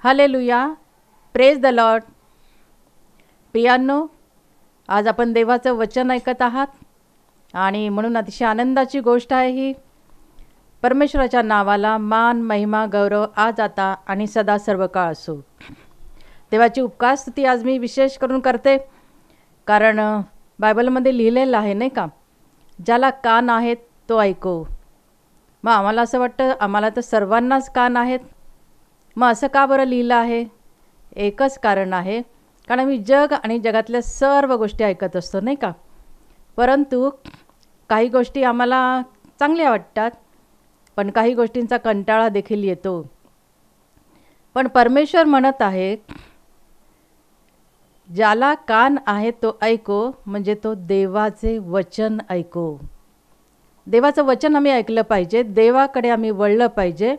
Hallelujah, praise the lord. प्रियांनो, आज आपण देवाचं वचन ऐकत आहात आणि म्हणून अतिशय आनंदाची गोष्ट आहे ही. परमेश्वराच्या नावाला मान, महिमा, गौरव आज, आता आणि सदा सर्व काळ असो. देवाची उपकार स्तुती आज मी विशेष करून करते, कारण बायबलमध्ये लिहिलेलं आहे नाही का, ज्याला कान आहेत तो ऐको. मग आम्हाला असं वाटतं आम्हाला तर सर्वांनाच कान आहेत. मग असं का बरं लिहिलं आहे? एकच कारण आहे, कारण आम्ही जग आणि जगातल्या सर्व गोष्टी ऐकत असतो नाही का. परंतु काही गोष्टी आम्हाला चांगल्या वाटतात, पण काही गोष्टींचा कंटाळा देखील येतो. पण परमेश्वर म्हणत आहे, ज्याला कान आहे तो ऐको, म्हणजे तो देवाचे वचन ऐको. देवाचं वचन आम्ही ऐकलं पाहिजे, देवाकडे आम्ही वळलं पाहिजे,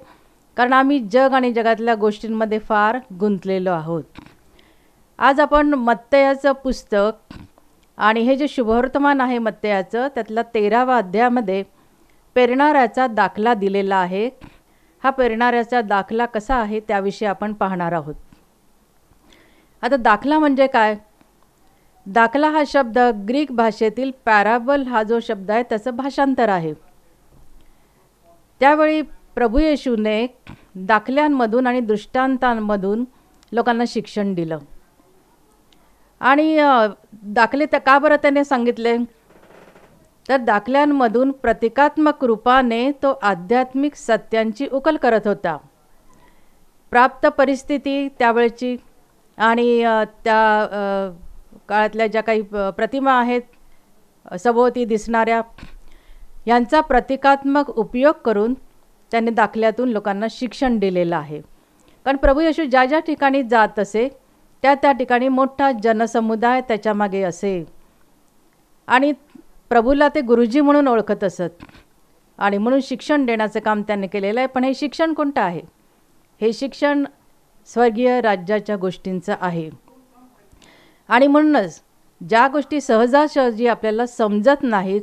कारण आम्ही जग आणि जगातल्या गोष्टींमध्ये फार गुंतलेलो आहोत. आज आपण मत्तयाचं पुस्तक आणि हे जे शुभवर्तमान आहे मत्तयाचं, त्यातला 13वा अध्यायामध्ये पेरणाऱ्याचा दाखला दिलेला आहे. हा पेरणाऱ्याचा दाखला कसा आहे त्याविषयी आपण पाहणार आहोत. आता दाखला म्हणजे काय? दाखला हा शब्द ग्रीक भाषेतील पॅराबल हा जो शब्द आहे त्याचं भाषांतर आहे. त्यावेळी प्रभू येशूने दाखल्यांमधून आणि दृष्टांतांमधून लोकांना शिक्षण दिलं. आणि दाखले का बरं त्याने सांगितले? तर दाखल्यांमधून प्रतिकात्मक रूपाने तो आध्यात्मिक सत्यांची उकल करत होता. प्राप्त परिस्थिती त्यावेळची आणि त्या काळातल्या ज्या काही प्रतिमा आहेत सभोवती दिसणाऱ्या, यांचा प्रतिकात्मक उपयोग करून त्यांनी दाखल्यातून लोकांना शिक्षण दिलेलं आहे. कारण प्रभू येशू ज्या ज्या ठिकाणी जात असे त्या ठिकाणी मोठा जनसमुदाय त्याच्यामागे असे आणि प्रभूला ते गुरुजी म्हणून ओळखत असत आणि म्हणून शिक्षण देण्याचं काम त्यांनी केलेलं आहे. पण हे शिक्षण कोणतं आहे? हे शिक्षण स्वर्गीय राज्याच्या गोष्टींचं आहे. आणि म्हणूनच ज्या गोष्टी सहजासहजी आपल्याला समजत नाहीत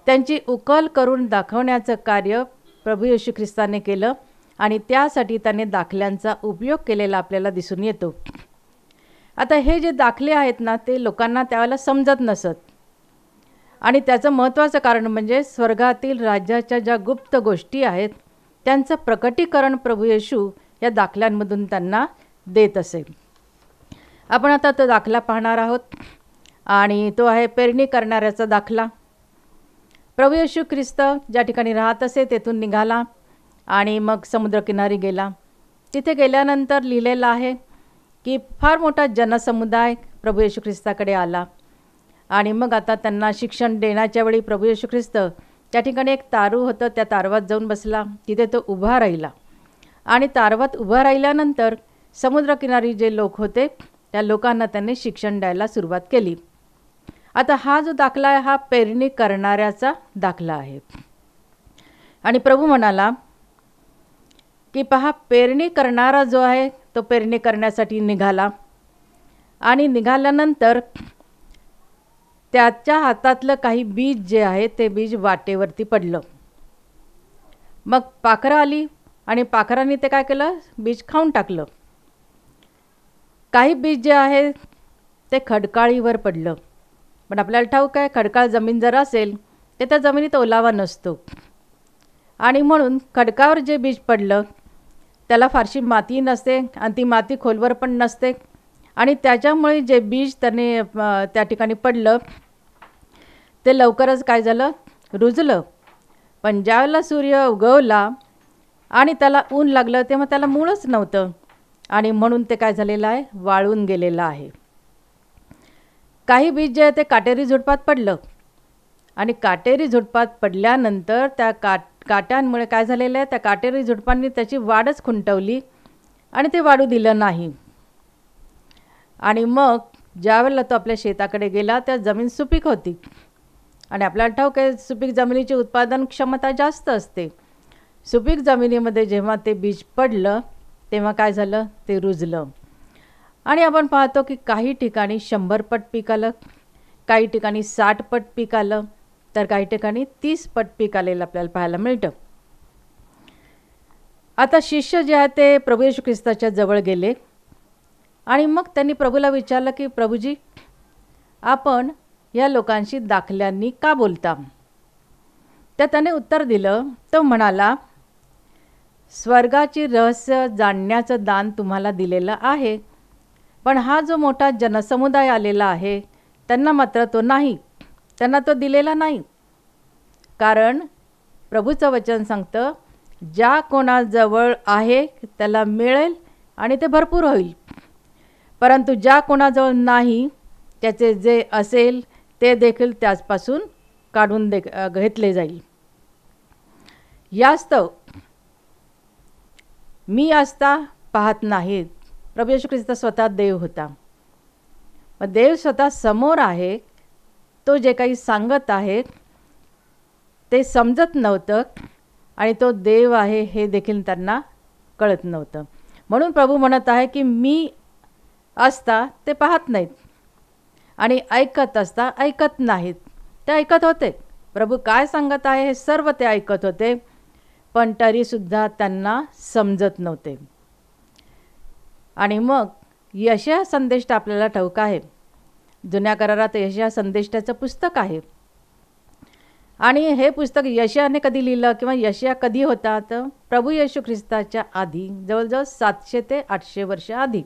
त्यांची उकल करून दाखवण्याचं कार्य प्रभू येशू ख्रिस्ताने केलं आणि त्यासाठी त्याने दाखल्यांचा उपयोग केलेला आपल्याला दिसून येतो. आता हे जे दाखले आहेत ना, ते लोकांना त्यावेळेला समजत नसत आणि त्याचं महत्त्वाचं कारण म्हणजे स्वर्गातील राज्याच्या ज्या गुप्त गोष्टी आहेत त्यांचं प्रकटीकरण प्रभू येशू या दाखल्यांमधून त्यांना देत असे. आपण आता तो दाखला पाहणार आहोत आणि तो आहे पेरणी करणाऱ्याचा दाखला. प्रभू येशू ख्रिस्त ज्या ठिकाणी राहत असे तेथून निघाला आणि मग समुद्रकिनारी गेला. तिथे गेल्यानंतर लिहिलेलं आहे की फार मोठा जनसमुदाय प्रभू येशू ख्रिस्ताकडे आला आणि मग आता त्यांना शिक्षण देण्याच्या वेळी प्रभू येशू ख्रिस्त त्या ठिकाणी एक तारू होतं, त्या तारवात जाऊन बसला. तिथे तो उभा राहिला आणि तारवात उभा राहिल्यानंतर समुद्रकिनारी जे लोक होते त्या लोकांना त्यांनी शिक्षण द्यायला सुरुवात केली. आता हा जो दाखला आहे हा पेरणी करणाऱ्याचा दाखला आहे. आणि प्रभू म्हणाला की पहा, पेरणी करणारा जो आहे तो पेरणी करण्यासाठी निघाला आणि निघाल्यानंतर त्याच्या हातातलं काही बीज जे आहे ते बीज वाटेवरती पडलं. मग पाखरं आली आणि पाखरांनी ते काय केलं? बीज खाऊन टाकलं. काही बीज जे आहे ते खडकाळीवर पडलं. पण आपल्याला ठाऊक आहे खडकाळ जमीन जर असेल तर त्या जमिनीत ओलावा नसतो आणि म्हणून खडकावर जे बीज पडलं त्याला फारशी माती नसते आणि ती माती खोलवर पण नसते आणि त्याच्यामुळे जे बीज त्याने त्या ठिकाणी पडलं ते लवकरच काय झालं? रुजलं. पण ज्यावेळेला सूर्य उगवला आणि त्याला ऊन लागलं तेव्हा त्याला मूळच नव्हतं आणि म्हणून ते काय झालेलं आहे? वाळून गेलेलं आहे. काही बीज जे आहे ते काटेरी झुडपात पडलं आणि काटेरी झुडपात पडल्यानंतर त्या काट्यांमुळे काय झालेलं आहे? त्या काटेरी झुडपांनी त्याची वाढच खुंटवली आणि ते वाढू दिलं नाही. आणि मग ज्यावेळेला तो आपल्या शेताकडे गेला त्या जमीन सुपीक होती आणि आपल्याला ठाऊक आहे सुपीक जमिनीची उत्पादन क्षमता जास्त असते. सुपीक जमिनीमध्ये जेव्हा ते बीज पडलं तेव्हा काय झालं? ते रुजलं. आणि आपण पाहतो की काही ठिकाणी 100 पट पीक आलं, काही ठिकाणी 60 पट पीक आलं, तर काही ठिकाणी 30 पट पीक आलेलं आपल्याला पाहायला मिळतं. आता शिष्य जे आहेत ते प्रभू येशू ख्रिस्ताच्या जवळ गेले आणि मग त्यांनी प्रभूला विचारलं की प्रभूजी, आपण या लोकांशी दाखल्यांनी का बोलता? तर त्याने उत्तर दिलं. तो म्हणाला, स्वर्गाची रहस्य जाणण्याचं दान तुम्हाला दिलेलं आहे, पण हा जो मोठा जनसमुदाय आलेला आहे त्यांना मात्र तो नाही, त्यांना तो दिलेला नाही. कारण प्रभूचं वचन सांगतं, ज्या कोणाजवळ आहे त्याला मिळेल आणि ते भरपूर होईल, परंतु ज्या कोणाजवळ नाही त्याचे जे असेल ते देखील त्याचपासून काढून घेतले जाईल. यास्तव मी असता पाहत नाहीत. प्रभू येशू ख्रिस्त स्वतः देव होता. मग देव स्वतः समोर आहे, तो जे काही सांगत आहे ते समजत नव्हतं आणि तो देव आहे हे देखील त्यांना कळत नव्हतं. म्हणून प्रभू म्हणत आहे की मी असता ते पाहत नाहीत आणि ऐकत असता ऐकत नाहीत. ते ऐकत होते, प्रभू काय सांगत आहे हे सर्व ते ऐकत होते, पण तरीसुद्धा त्यांना समजत नव्हते. आणि मग यशया संदेष्टा आपल्याला ठाऊक आहे. जुन्या करारात यशया संदेष्टाचं पुस्तक आहे आणि हे पुस्तक यशयाने कधी लिहिलं किंवा यशया कधी होता? तर प्रभू येशू ख्रिस्ताच्या आधी, जवळजवळ 700 ते 800 वर्ष आधी.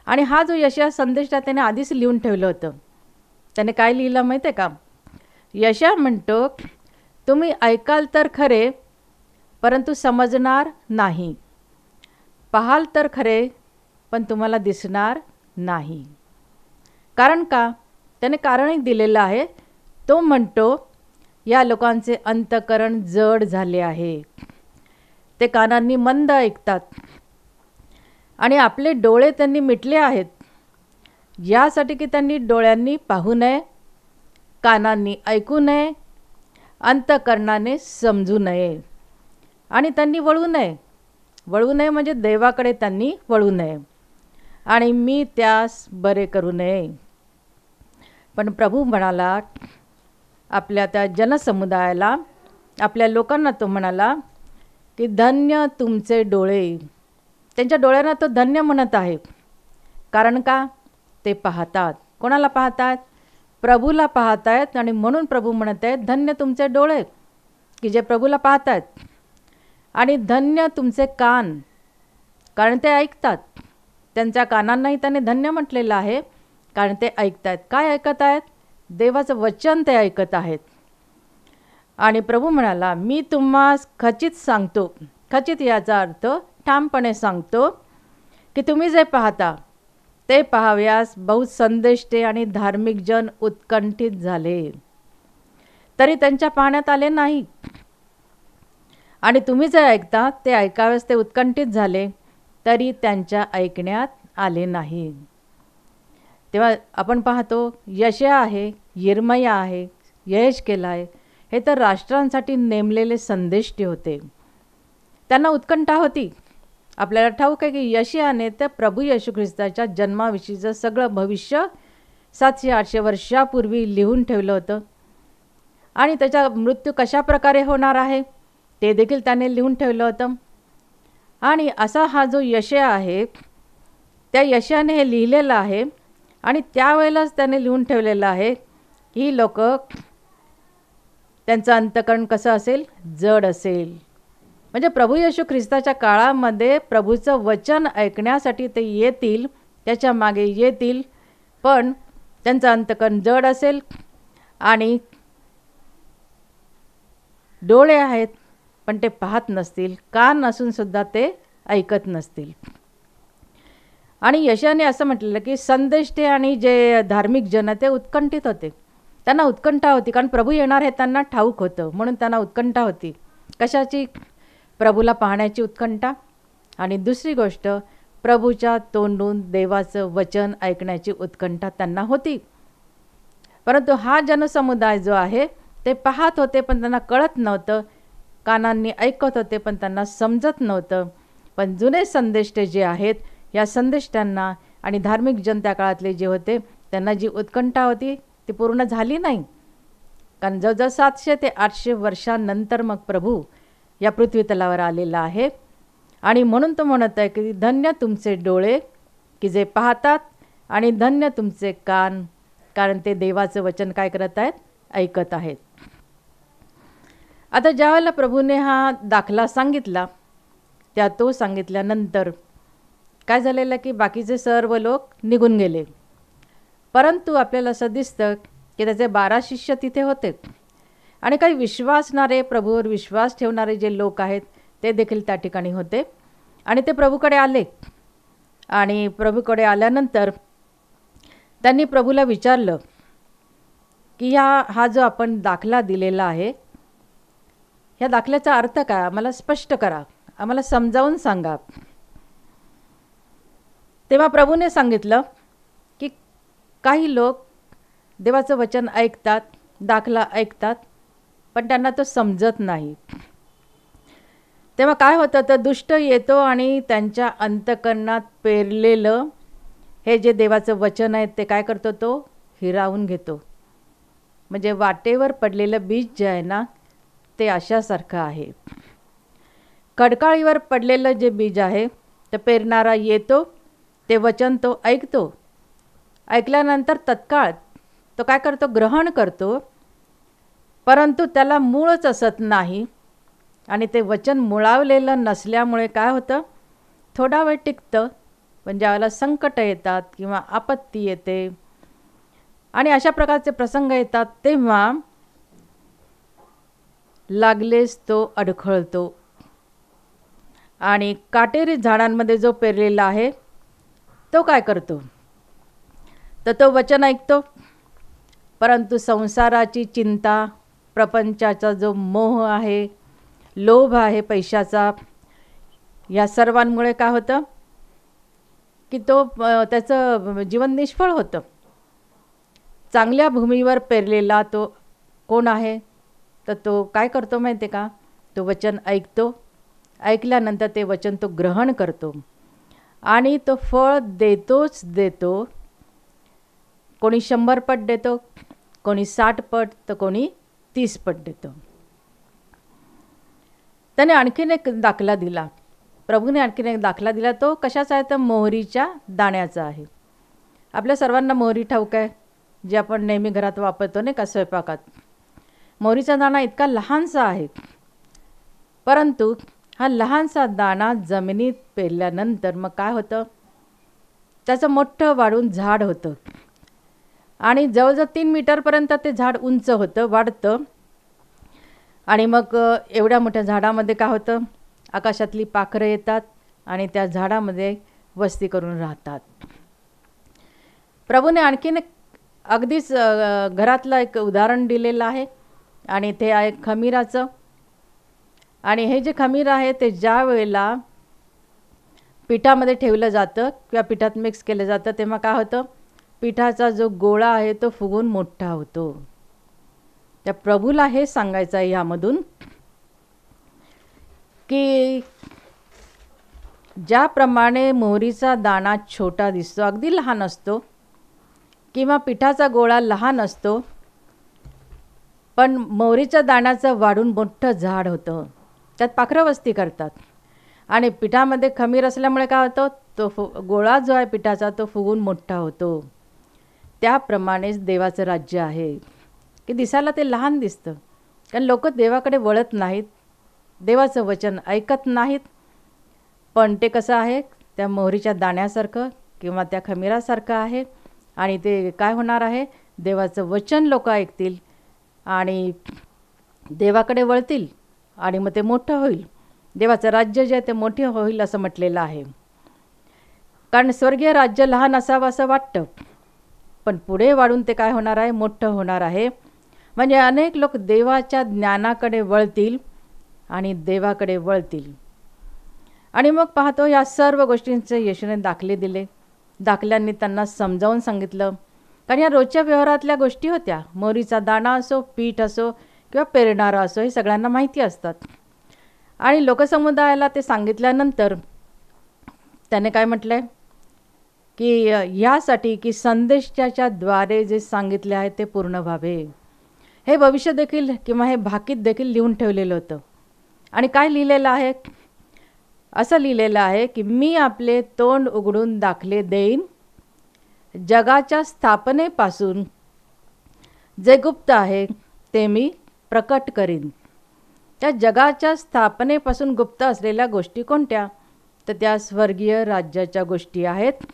आणि हा जो यशया संदेष्टा त्याने आधीच लिहून ठेवलं होतं. त्याने काय लिहिलं माहिती आहे का? यशया म्हणतो, तुम्ही ऐकाल तर खरे परंतु समजणार नाही, पाहाल तर खरे पण तुम्हाला दिसणार नाही. कारण का? त्याने कारणही दिलेलं आहे. तो म्हणतो, या लोकांचे अंतःकरण जड झाले आहे, ते कानांनी मंद ऐकतात आणि आपले डोळे त्यांनी मिटले आहेत, यासाठी की त्यांनी डोळ्यांनी पाहू नये, कानांनी ऐकू नये, अंतःकरणाने समजू नये आणि त्यांनी वळू नये. वळू नये म्हणजे देवाकडे त्यांनी वळू नये आणि मी त्यास बरे करू नये. पण प्रभू म्हणाला आपल्या त्या जनसमुदायाला, आपल्या लोकांना तो म्हणाला की धन्य तुमचे डोळे. त्यांच्या डोळ्यांना तो धन्य म्हणत आहे. कारण का? ते पाहतात. कोणाला पाहतात? प्रभूला पाहतायत. आणि म्हणून प्रभू म्हणत आहेत, धन्य तुमचे डोळे की जे प्रभूला पाहतात, आणि धन्य तुमचे कान कारण ते ऐकतात. त्यांच्या कानांनाही त्याने धन्य म्हटलेलं आहे कारण ते ऐकतात. काय ऐकत आहेत? देवाचं वचन ते ऐकत आहेत. आणि प्रभू म्हणाला, मी तुम्हास खचित सांगतो, खचित याचा अर्थ ठामपणे सांगतो, की तुम्ही जे पाहता ते पाहाव्यास बहुत संदेष्टे आणि धार्मिक जन उत्कंठित झाले, तरी त्यांच्या पाहण्यात आले नाही, आणि तुम्ही जे ऐकता ते ऐकाव्यास ते उत्कंठित झाले, तरी त्यांच्या ऐकण्यात आले नाही. तेव्हा आपण पाहतो यशया आहे, यिर्मया आहे, यहेजकेल आहे, हे तर राष्ट्रांसाठी नेमलेले संदेष्टे होते. त्यांना उत्कंठा होती. आपल्याला ठाऊक आहे की यशयाने त्या प्रभू येशू ख्रिस्ताच्या जन्माविषयीचं सगळं भविष्य 700-800 वर्षापूर्वी लिहून ठेवलं होतं आणि त्याचा मृत्यू कशा प्रकारे होणार आहे ते देखील त्याने लिहून ठेवलं होतं. आणि असा हा जो यशया आहे, त्या यशयाने हे लिहिलेलं आहे आणि त्यावेळेलाच त्याने लिहून ठेवलेलं आहे. ही लोक, त्यांचं अंतःकरण कसं असेल? जड असेल. म्हणजे प्रभू येशू ख्रिस्ताच्या काळामध्ये प्रभूचं वचन ऐकण्यासाठी ते येतील, त्याच्या मागे येतील, पण त्यांचं अंतःकरण जड असेल आणि डोळे आहेत पण ते पाहत नसतील, कान असून सुद्धा ते ऐकत नसतील. आणि यशाने असं म्हटलेलं की संदेष्टे आणि जे धार्मिक जन ते उत्कंठित होते. त्यांना उत्कंठा होती कारण प्रभू येणार हे त्यांना ठाऊक होतं, म्हणून त्यांना उत्कंठा होती. कशाची? प्रभूला पाहण्याची उत्कंठा, आणि दुसरी गोष्ट प्रभूच्या तोंडून देवाचं वचन ऐकण्याची उत्कंठा त्यांना होती. परंतु हा जनसमुदाय जो आहे ते पाहत होते पण त्यांना कळत नव्हतं, कानांनी ऐकत होते पण त्यांना समजत नव्हतं. पण जुने संदेष्टे जे आहेत, या संदेष्टांना आणि धार्मिक जन त्या काळातले जे होते त्यांना जी उत्कंठा होती ती पूर्ण झाली नाही. कारण जवळजवळ 700 ते 800 वर्षांनंतर मग प्रभू या पृथ्वी तलावर आलेला आहे. आणि म्हणून तो म्हणत आहे की धन्य तुमचे डोळे की जे पाहतात आणि धन्य तुमचे कान कारण ते देवाचं वचन काय करत आहेत, ऐकत आहेत. आता ज्यावेळेला प्रभूने हा दाखला सांगितला त्या तो सांगितल्यानंतर काय झालेलं की बाकीचे सर्व लोक निघून गेले. परंतु आपल्याला असं दिसतं की त्याचे 12 शिष्य तिथे होते आणि काही विश्वासणारे प्रभूवर विश्वास ठेवणारे जे लोक आहेत ते देखील त्या ठिकाणी होते. आणि ते प्रभूकडे आले आणि प्रभूकडे आल्यानंतर त्यांनी प्रभूला विचारलं की हा जो आपण दाखला दिलेला आहे ह्या दाखल्याचा अर्थ काय, आम्हाला स्पष्ट करा, आम्हाला समजावून सांगा. तेव्हा प्रभूने सांगितलं की काही लोक देवाचं वचन ऐकतात, दाखला ऐकतात, पण त्यांना तो समजत नाही. तेव्हा काय होतं, तर दुष्ट येतो आणि त्यांच्या अंतःकरणात पेरलेलं हे जे देवाचं वचन आहे ते काय करतो, तो हिरावून घेतो. म्हणजे वाटेवर पडलेलं बीज जे आहे ना ते अशासारखं आहे. खडकाळीवर पडलेलं जे बीज आहे ते पेरणारा येतो, ते वचन तो ऐकतो, ऐकल्यानंतर तत्काळ तो काय करतो, ग्रहण करतो, परंतु त्याला मूळच असत नाही. आणि ते वचन मुळावलेलं नसल्यामुळे काय होतं, थोडा वेळ टिकतं, पण ज्यावेळेला संकट येतात किंवा आपत्ती येते आणि अशा प्रकारचे प्रसंग येतात तेव्हा लागलेच तो अडखळतो. आणि काटेरी झाडांमध्ये जो पेरलेला आहे तो काय करतो, तर तो वचन ऐकतो, परंतु संसाराची चिंता, प्रपंचाचा जो मोह आहे, लोभ आहे पैशाचा, या सर्वांमुळे काय होतं की तो त्याचं जीवन निष्फळ होतं. चांगल्या भूमीवर पेरलेला तो कोण आहे, तर तो काय करतो माहिती आहे का, तो वचन ऐकतो, ऐकल्यानंतर ते वचन तो ग्रहण करतो आणि तो फळ देतोच देतो. कोणी 100 पट देतो, कोणी 60 पट, तर कोणी 30 पट देतो. त्याने आणखीन एक दाखला दिला, प्रभूने आणखीन एक दाखला दिला. तो कशाचा आहे, तर मोहरीच्या दाण्याचा आहे. आपल्या सर्वांना मोहरी ठाऊक आहे, जे आपण नेहमी घरात वापरतो नाही का स्वयंपाकात. मोहरीचा दाणा इतका लहानसा आहे, परंतु हा लहानसा दाणा जमिनीत पेरल्यानंतर मग काय होतं, त्याचं मोठं वाढून झाड होतं आणि जवळजवळ 3 मीटरपर्यंत ते झाड उंच होतं, वाढतं. आणि मग एवढ्या मोठ्या झाडामध्ये काय होतं, आकाशातली पाखरं येतात आणि त्या झाडामध्ये वस्ती करून राहतात. प्रभूने आणखीन एक अगदीच घरातलं एक उदाहरण दिलेलं आहे आणि ते आहे खमीराचं. आणि हे जे खमीर आहे ते ज्या वेळेला पिठामध्ये ठेवलं जातं किंवा पिठात मिक्स केलं जातं तेव्हा काय होतं, पिठाचा जो गोळा आहे तो फुगून मोठा होतो. त्या प्रभूला हे सांगायचं आहे यामधून की ज्याप्रमाणे मोहरीचा दाणा छोटा दिसतो, अगदी लहान असतो, किंवा पिठाचा गोळा लहान असतो, पण मोहरीच्या दाण्याचं वाढून मोठं झाड होतं, त्यात पाखरं वस्ती करतात. आणि पिठामध्ये खमीर असल्यामुळे काय होतं, तो गोळा जो आहे पिठाचा तो फुगून मोठा होतो. त्याप्रमाणेच देवाचं राज्य आहे की दिसायला ते लहान दिसतं, कारण लोक देवाकडे वळत नाहीत, देवाचं वचन ऐकत नाहीत. पण ते कसं आहे, त्या मोहरीच्या दाण्यासारखं किंवा त्या खमीरासारखं आहे. आणि ते काय होणार आहे, देवाचं वचन लोक ऐकतील आणि देवाकडे वळतील आणि मग ते मोठं होईल. देवाचं राज्य जे आहे ते मोठे होईल असं म्हटलेलं आहे. कारण स्वर्गीय राज्य लहान असावं असं वाटतं, पण पुढे वाढून ते काय होणार आहे, मोठं होणार आहे. म्हणजे अनेक लोक देवाच्या ज्ञानाकडे वळतील आणि देवाकडे वळतील. आणि मग पाहतो या सर्व गोष्टींचे येशूने दाखले दिले, दाखल्यांनी त्यांना समजावून सांगितलं. कारण या रोजच्या व्यवहारातल्या गोष्टी होत्या, मोहरीचा दाणा असो, पीठ असो किंवा पेरणारा असो, हे सगळ्यांना माहिती असतात. आणि लोकसमुदायाला ते सांगितल्यानंतर त्याने काय म्हटलं आहे की ह्यासाठी की संदेशाच्या द्वारे जे सांगितले आहे ते पूर्ण व्हावे. हे भविष्य देखील किंवा हे भाकीत देखील लिहून ठेवलेलं होतं. आणि काय लिहिलेलं आहे? असं लिहिलेलं आहे की मी आपले तोंड उघडून दाखले देईन, जगाच्या स्थापनेपासून जे गुप्त आहे ते मी प्रकट करीन. त्या जगाच्या स्थापनेपासून गुप्त असलेल्या गोष्टी कोणत्या? तर त्या स्वर्गीय राज्याच्या गोष्टी आहेत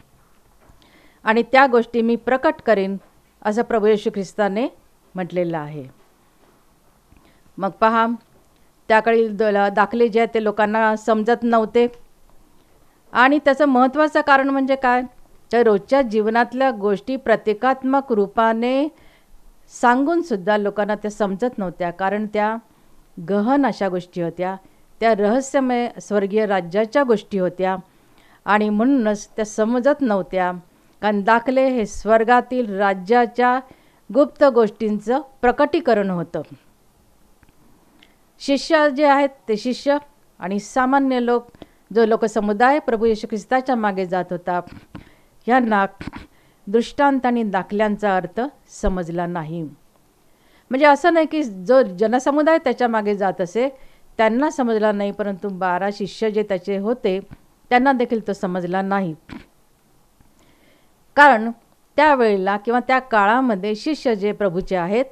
आणि त्या गोष्टी मी प्रकट करीन असं प्रभू येशू ख्रिस्ताने म्हटलेलं आहे. मग पहा, त्याकाळी दाखले जे आहेत ते लोकांना समजत नव्हते आणि त्याचं महत्त्वाचं कारण म्हणजे काय? तर रोजच्या जीवनातल्या गोष्टी प्रतिकात्मक रूपाने सांगूनसुद्धा लोकांना त्या समजत नव्हत्या, कारण त्या गहन अशा गोष्टी होत्या, त्या रहस्यमय स्वर्गीय राज्याच्या गोष्टी होत्या आणि म्हणूनच त्या समजत नव्हत्या. कारण दाखले हे स्वर्गातील राज्याच्या गुप्त गोष्टींचं प्रकटीकरण होतं. शिष्य जे आहेत ते शिष्य आणि सामान्य लोक, जो लोकसमुदाय प्रभू येशू ख्रिस्ताच्या मागे जात होता, यांना दृष्टांत आणि दाखल्यांचा अर्थ समजला नाही. म्हणजे असं नाही की जो जनसमुदाय त्याच्या मागे जात असे त्यांना समजला नाही, परंतु 12 शिष्य जे त्याचे होते त्यांना देखील तो समजला नाही. कारण त्यावेळेला किंवा त्या काळामध्ये शिष्य जे प्रभूचे आहेत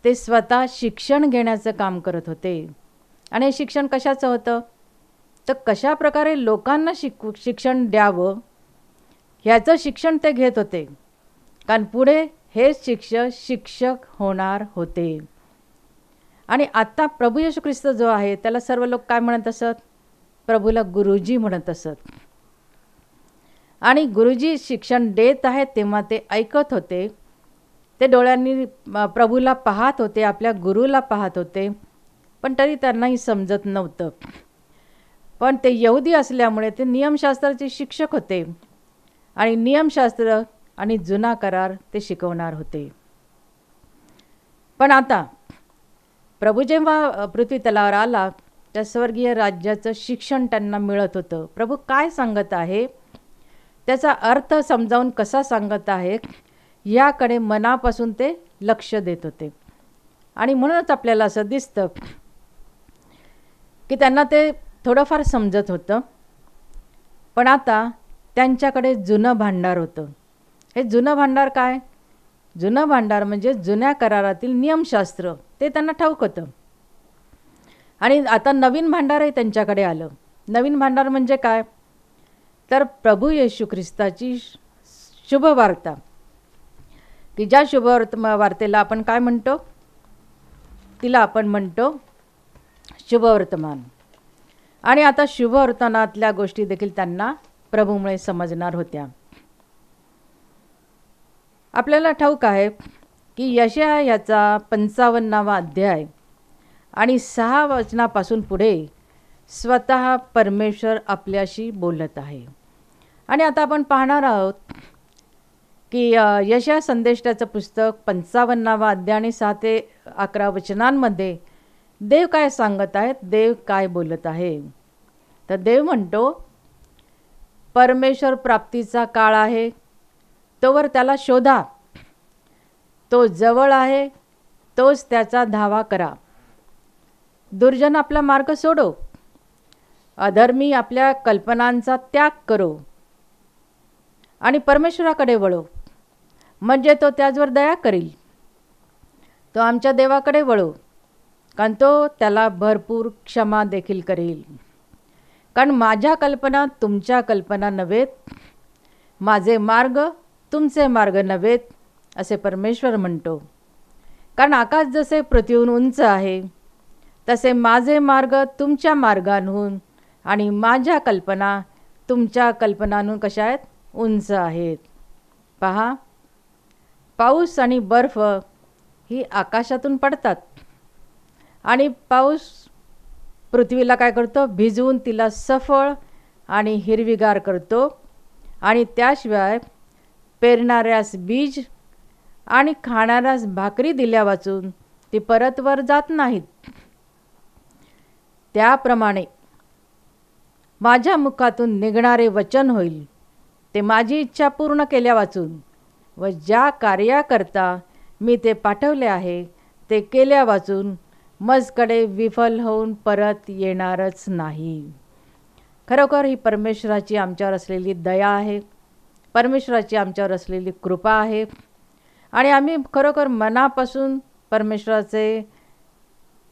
ते स्वतः शिक्षण घेण्याचं काम करत होते. आणि हे शिक्षण कशाचं होतं? तर कशा प्रकारे लोकांना शिक्षण द्यावं ह्याचं शिक्षण ते घेत होते. कारण पुढे हेच शिक्षक होणार होते. आणि आता प्रभू येशू ख्रिस्त जो आहे त्याला सर्व लोक काय म्हणत असत? प्रभूला गुरुजी म्हणत असत. आणि गुरुजी शिक्षण देत आहेत तेव्हा ते ऐकत होते, ते डोळ्यांनी प्रभूला पाहत होते, आपल्या गुरुला पाहत होते, पण तरी त्यांनाही समजत नव्हतं. पण ते यहुदी असल्यामुळे ते नियमशास्त्राचे शिक्षक होते आणि नियमशास्त्र आणि जुना करार ते शिकवणार होते. पण आता प्रभू जेव्हा पृथ्वी तलावर आला त्या स्वर्गीय राज्याचं शिक्षण त्यांना मिळत होतं. प्रभू काय सांगत आहे, त्याचा अर्थ समजावून कसा सांगत आहे याकडे मनापासून ते लक्ष देत होते. आणि म्हणूनच आपल्याला असं दिसतं की त्यांना ते थोडंफार समजत होतं. पण आता त्यांच्याकडे जुनं भांडार होतं. हे जुनं भांडार काय? जुनं भांडार म्हणजे जुन्या करारातील नियमशास्त्र, ते त्यांना ठाऊक होतं. आणि आता नवीन भांडारही त्यांच्याकडे आलं. नवीन भांडार म्हणजे काय? तर प्रभू येशू ख्रिस्ताची शुभवार्ता, की ज्या शुभवार्तेला आपण काय म्हणतो? तिला आपण म्हणतो शुभवर्तमान. आणि आता शुभवर्तमानातल्या गोष्टी देखील त्यांना प्रभूमुळे समजणार होत्या. आपल्याला ठाऊक आहे की यशाया याचा 55वा अध्याय आणि 6 वचनापासून पुढे स्वतः परमेश्वर आपल्याशी बोलत आहे. आणि आता आपण पाहणार आहोत की यशाया संदेष्टाचं पुस्तक 55वा अध्याय आणि 6 ते 11 वचनांमध्ये देव काय सांगत आहेत, देव काय बोलत आहे. तर देव म्हणतो, परमेश्वर प्राप्तीचा काळ आहे, तोवर त्याला शोधा, तो जवळ आहे, तोच त्याचा धावा करा. दुर्जन आपला मार्ग सोडो, अधर्मी आपल्या कल्पनांचा त्याग करो आणि परमेश्वराकडे वळो, म्हणजे तो त्याचवर दया करील. तो आमच्या देवाकडे वळो, कारण तो त्याला भरपूर क्षमा देखील करेल. कारण माझ्या कल्पना तुमच्या कल्पना नव्हेत, माझे मार्ग तुमचे मार्ग नव्हेत, असे परमेश्वर म्हणतो. कारण आकाश जसे पृथ्वीहून उंच आहे, तसे माझे मार्ग तुमच्या मार्गांहून आणि माझ्या कल्पना तुमच्या कल्पनांहून कशा आहेत? उंच आहेत. पहा, पाऊस आणि बर्फ ही आकाशातून पडतात आणि पाऊस पृथ्वीला काय करतो? भिजवून तिला सफळ आणि हिरवीगार करतो. आणि त्याशिवाय पेरणाऱ्यास बीज आणि खाणाऱ्यास भाकरी दिल्या वाचून ती परत वर जात नाहीत. त्याप्रमाणे माझ्या मुखातून निघणारे वचन होईल, ते माझी इच्छा पूर्ण केल्या वाचून व ज्या कार्याकरता मी ते पाठवले आहे ते केल्या वाचून मजकडे विफल होऊन परत येणारच नाही. खरोखर ही परमेश्वराची आमच्यावर असलेली दया आहे, परमेश्वराची आमच्यावर असलेली कृपा आहे. आणि आम्ही खरोखर मनापासून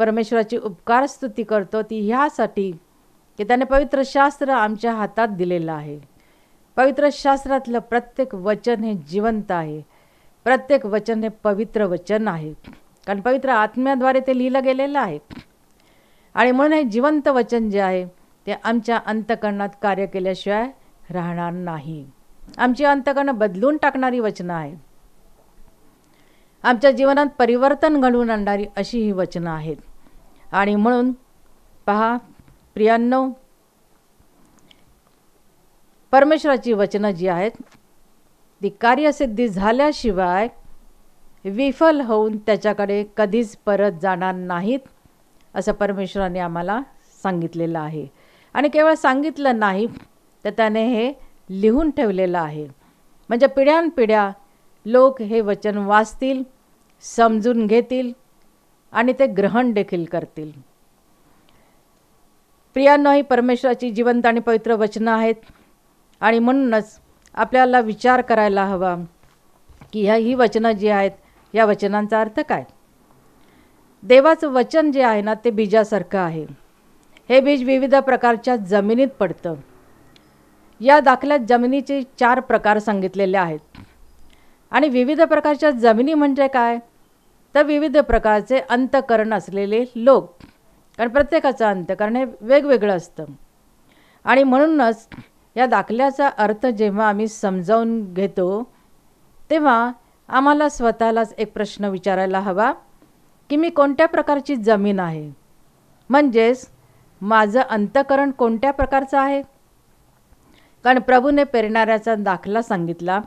परमेश्वराची उपकार स्तुती करतो, ती ह्यासाठी की त्याने पवित्र शास्त्र आमच्या हातात दिलेलं आहे. पवित्र शास्त्रातलं प्रत्येक वचन हे जिवंत आहे, प्रत्येक वचन हे पवित्र वचन आहे, कारण पवित्र आत्म्याद्वारे ते लिहिलं गेलेलं आहे. आणि म्हणून हे जिवंत वचन जे आहे ते आमच्या अंतःकरणात कार्य केल्याशिवाय राहणार नाही. आमची अंतःकरणं बदलून टाकणारी वचनं आहेत, आमच्या जीवनात परिवर्तन घडवून आणणारी अशी ही वचनं आहेत. आणि म्हणून पहा प्रियांनो, परमेश्वराची वचनं जी आहेत ती कार्यसिद्धी झाल्याशिवाय विफल होऊन त्याच्याकडे कधीच परत जाणार नाहीत, असं परमेश्वराने आम्हाला सांगितलेलं आहे. आणि केवळ सांगितलं नाही तर त्याने हे लिहून ठेवलेलं आहे, म्हणजे पिढ्यानपिढ्या लोक हे वचन वाचतील, समजून घेतील आणि ते ग्रहण देखील करतील. प्रियांनो, ही परमेश्वराची जिवंत आणि पवित्र वचनं आहेत. आणि म्हणूनच आपल्याला विचार करायला हवा की ही वचनं जी आहेत या वचनांचा अर्थ काय. देवाचं वचन जे आहे ना ते बीजासारखं आहे. हे बीज विविध प्रकारच्या जमिनीत पडतं. या दाखल्यात जमिनीचे 4 प्रकार सांगितलेले आहेत. आणि विविध प्रकारच्या जमिनी म्हणजे काय, तर विविध प्रकारचे अंतःकरण असलेले लोक, कारण प्रत्येकाचं अंतःकरण हे वेगवेगळं असतं. आणि म्हणूनच या दाखल्याचा अर्थ जेव्हा आम्ही समजावून घेतो तेव्हा आम्हाला स्वतःलाच एक प्रश्न विचारायला हवा की मी कोणत्या प्रकारची जमीन आहे, म्हणजेच माझं अंतःकरण कोणत्या प्रकारचं आहे. कारण प्रभूने पेरणाऱ्याचा दाखला सांगितला,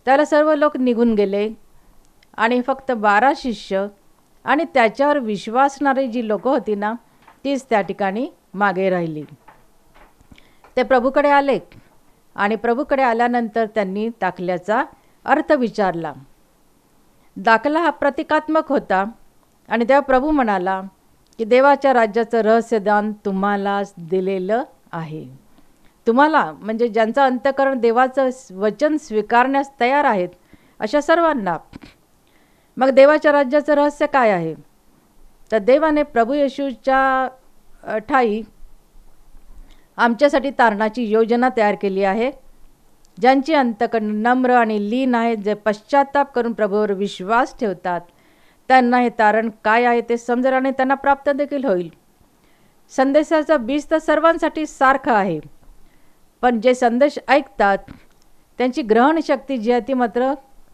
त्याला सर्व लोक निघून गेले आणि फक्त 12 शिष्य आणि त्याच्यावर विश्वासणारी जी लोक होती ना तीच त्या ठिकाणी मागे राहिली. ते प्रभूकडे आले आणि प्रभूकडे आल्यानंतर त्यांनी दाखल्याचा अर्थ विचारला. दाखला हा प्रतिकात्मक होता आणि तेव्हा प्रभू म्हणाला की देवाच्या राज्याचं रहस्यदान तुम्हालाच दिलेलं आहे. तुम्हाला म्हणजे ज्यांचं अंतःकरण देवाचं वचन स्वीकारण्यास तयार आहेत अशा सर्वांना. मग देवाच्या राज्याचं रहस्य काय आहे, तर देवाने प्रभू येशूच्या ठाई आमच्यासाठी तारणाची योजना तयार केली आहे. ज्यांची अंतःकरण नम्र आणि लीन आहेत, जे पश्चाताप करून प्रभूवर विश्वास ठेवतात, त्यांना हे तारण काय आहे ते समजेल आणि त्यांना प्राप्त देखील होईल. संदेशाचा बीज तर सर्वांसाठी सारखा आहे, पण जे संदेश ऐकतात त्यांची ग्रहणशक्ती जी आहे ती मात्र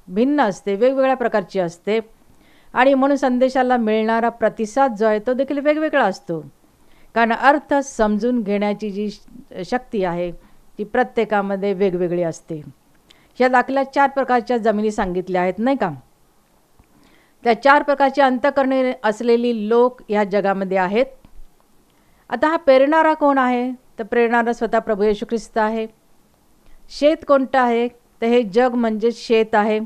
भिन्न असते, वेगवेगळ्या प्रकारची असते. आणि म्हणून संदेशाला मिळणारा प्रतिसाद जो आहे तो देखील वेगवेगळा असतो, कारण अर्थ समजून घेण्याची जी शक्ती आहे ती प्रत्येकामध्ये वेगवेगळी असते. या दाखल्यात 4 प्रकारच्या जमिनी सांगितल्या आहेत नाही का. त्या 4 प्रकारची अंतःकरणे असलेली लोक ह्या जगामध्ये आहेत. आता हा पेरणारा कोण आहे, तर पेरणारा स्वतः प्रभू येशू ख्रिस्त आहे. शेत कोणतं आहे, तर हे जग म्हणजे शेत आहे.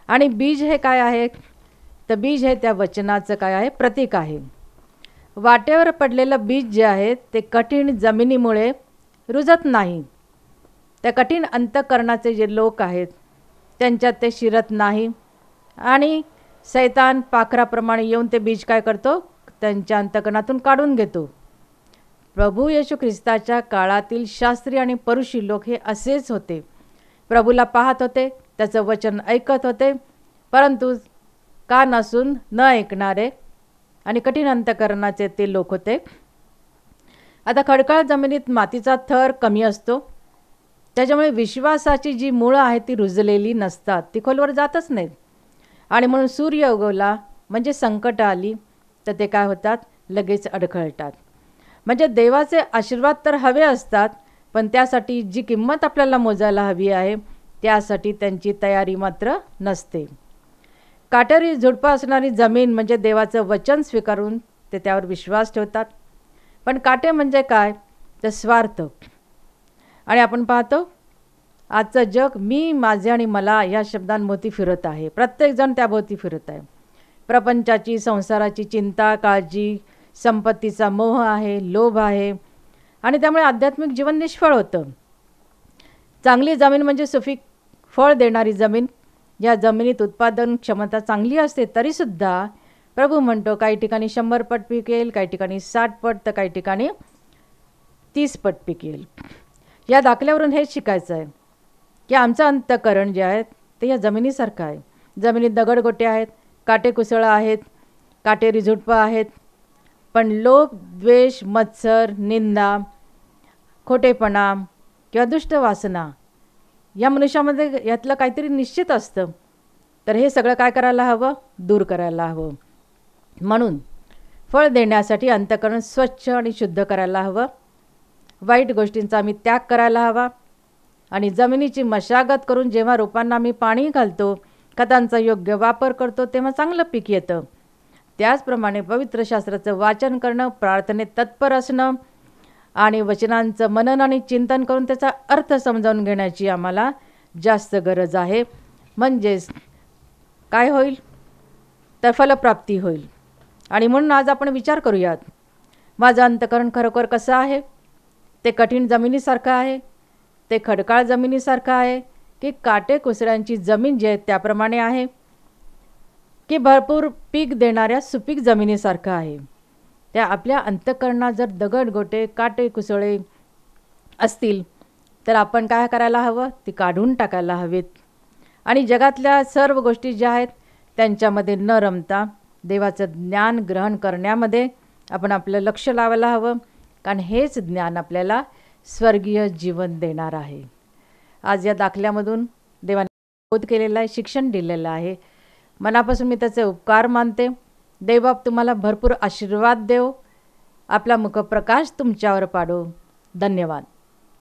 आणि बीज हे काय आहे, तर बीज हे त्या वचनाचं काय आहे, प्रतीक आहे. वाटेवर पडलेलं बीज जे आहे ते कठीण जमिनीमुळे रुजत नाही. त्या कठीण अंतःकरणाचे जे लोक आहेत त्यांच्यात ते शिरत नाही आणि सैतान पाखराप्रमाणे येऊन ते बीज काय करतो, त्यांच्या अंतःकरणातून काढून घेतो. प्रभू येशू ख्रिस्ताच्या काळातील शास्त्री आणि परुषी लोक हे असेच होते. प्रभूला पाहत होते, त्याचं वचन ऐकत होते, परंतु कान असून न ऐकणारे आणि कठीण अंतःकरणाचे ते लोक होते. आता खडकाळ जमिनीत मातीचा थर कमी असतो, त्याच्यामुळे विश्वासाची जी मुळं आहेत ती रुजलेली नसतात, ती खोलवर जातच नाहीत. आणि म्हणून सूर्य उगवला म्हणजे संकट आली तर ते काय होतात, लगेच अडखळतात. म्हणजे देवाचे आशीर्वाद तर हवे असतात, पण त्यासाठी जी किंमत आपल्याला मोजायला हवी आहे त्यासाठी त्यांची तयारी मात्र नसते. काटेरी झुडपं असणारी जमीन म्हणजे देवाचं वचन स्वीकारून ते त्यावर विश्वास ठेवतात, पण काटे म्हणजे काय, तर स्वार्थ. आणि आपण पाहतो आजचं जग मी, माझे आणि मला या शब्दांभोवती फिरत आहे. प्रत्येकजण त्याभोवती फिरत आहे. प्रपंचाची, संसाराची चिंता, काळजी, संपत्तीचा मोह आहे, लोभ आहे आणि त्यामुळे आध्यात्मिक जीवन निष्फळ होतं. चांगली जमीन म्हणजे सुपीक फळ देणारी जमीन. या जमिनीत उत्पादन क्षमता चांगली असते तरीसुद्धा प्रभू म्हणतो काही ठिकाणी 100 पट पिकेल, काही ठिकाणी 60 पट, तर काही ठिकाणी 30 पट पिकेल. या दाखल्यावरून हेच शिकायचं आहे की आमचं अंतःकरण जे आहे ते या जमिनीसारखं आहे. जमिनीत दगडगोटे आहेत, काटेकुसळं आहेत, काटेरी झुडपं आहेत, पण लोभ, द्वेष, मत्सर, निंदा, खोटेपणा किंवा दुष्ट वासना या मनुष्यामध्ये यातलं काहीतरी निश्चित असतं. तर हे सगळं काय करायला हवं? दूर करायला हवं. म्हणून फळ देण्यासाठी अंतःकरण स्वच्छ आणि शुद्ध करायला हवं. वाईट गोष्टींचा आम्ही त्याग करायला हवा आणि जमिनीची मशागत करून जेव्हा रोपांना आम्ही पाणी घालतो, खतांचा योग्य वापर करतो, तेव्हा चांगलं पीक येतं. त्याचप्रमाणे पवित्र शास्त्राचं वाचन करणं, प्रार्थनेत तत्पर असणं आणि वचनांचं मनन आणि चिंतन करून त्याचा अर्थ समजावून घेण्याची आम्हाला जास्त गरज आहे. म्हणजेच काय होईल? तर फलप्राप्ती होईल. आणि म्हणून आज आपण विचार करूयात, माझं अंतःकरण खरोखर कसं आहे? ते कठीण जमिनीसारखं आहे, ते खडकाळ जमिनीसारखं आहे, की काटेकुसऱ्यांची जमीन जी आहे त्याप्रमाणे आहे, की भरपूर पीक देणाऱ्या सुपीक जमिनीसारखं आहे? त्या आपल्या अंतःकरणात जर दगडगोटे, काटेकुसळे असतील तर आपण काय करायला हवं? ती काढून टाकायला हवीत आणि जगातल्या सर्व गोष्टी ज्या आहेत त्यांच्यामध्ये न रमता देवाचं ज्ञान ग्रहण करण्यामध्ये आपण आपलं लक्ष लावायला हवं, कारण हेच ज्ञान आपल्याला स्वर्गीय जीवन देणार आहे. आज या दाखल्यामधून देवाने बोध केलेला आहे, शिक्षण दिलेलं आहे. मनापासून मी त्याचे उपकार मानते. देवबाप तुम्हाला भरपूर आशीर्वाद देव, आपला मुखप्रकाश तुमच्यावर पाडो. धन्यवाद.